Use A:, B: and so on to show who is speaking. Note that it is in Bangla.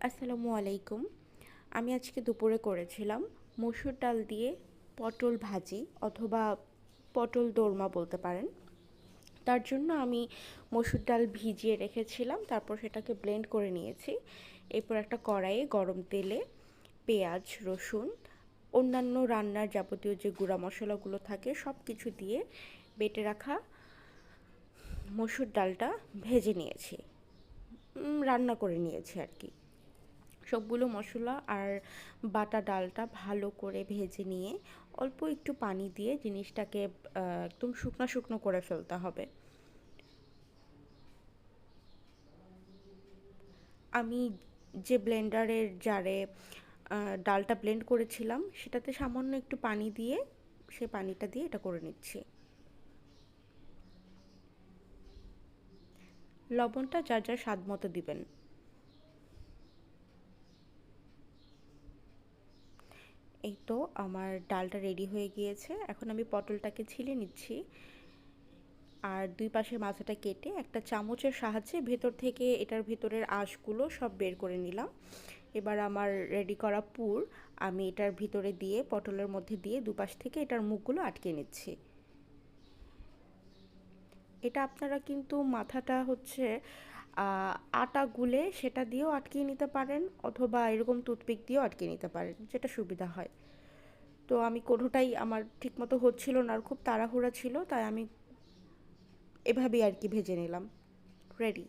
A: আসসালামু আলাইকুম। আমি আজকে দুপুরে করেছিলাম মসুর ডাল দিয়ে পটল ভাজি অথবা পটল দোরমা বলতে পারেন। তার জন্য আমি মসুর ডাল ভিজিয়ে রেখেছিলাম, তারপর সেটাকে ব্লেন্ড করে নিয়েছি। এরপর একটা কড়াইয়ে গরম তেলে পেঁয়াজ, রসুন, অন্যান্য রান্নার যাবতীয় যে গুঁড়া মশলাগুলো থাকে সব কিছু দিয়ে বেটে রাখা মসুর ডালটা ভেজে নিয়েছি, রান্না করে নিয়েছি আর কি। সবগুলো মশলা আর বাটা ডালটা ভালো করে ভেজে নিয়ে অল্প একটু পানি দিয়ে জিনিসটাকে একদম শুকনো শুকনো করে ফেলতে হবে। আমি যে ব্লেন্ডারের জারে ডালটা ব্লেন্ড করেছিলাম সেটাতে সামান্য একটু পানি দিয়ে সে পানিটা দিয়ে এটা করে নিচ্ছি। লবণটা যার যার স্বাদ মতো দিবেন। এই তো আমার ডালটা রেডি হয়ে গিয়েছে। এখন আমি পটলটাকে ছিলে নিচ্ছি আর দুই পাশের মাথাটা কেটে একটা চামচের সাহায্যে ভেতর থেকে এটার ভেতরের আঁশগুলো সব বের করে নিলাম। এবার আমার রেডি করা পুর আমি এটার ভিতরে দিয়ে পটলের মধ্যে দিয়ে দুপাশ থেকে এটার মুখগুলো আটকে নিচ্ছি। এটা আপনারা কিন্তু মাথাটা হচ্ছে আটা গুলে সেটা দিয়েও আটকিয়ে নিতে পারেন, অথবা এরকম টুথপিক দিয়েও আটকিয়ে নিতে পারেন, যেটা সুবিধা হয়। তো আমি কোনোটাই আমার ঠিকমতো হচ্ছিল না আর খুব তাড়াহুড়া ছিল, তাই আমি এভাবেই আর কি ভেজে নিলাম। রেডি।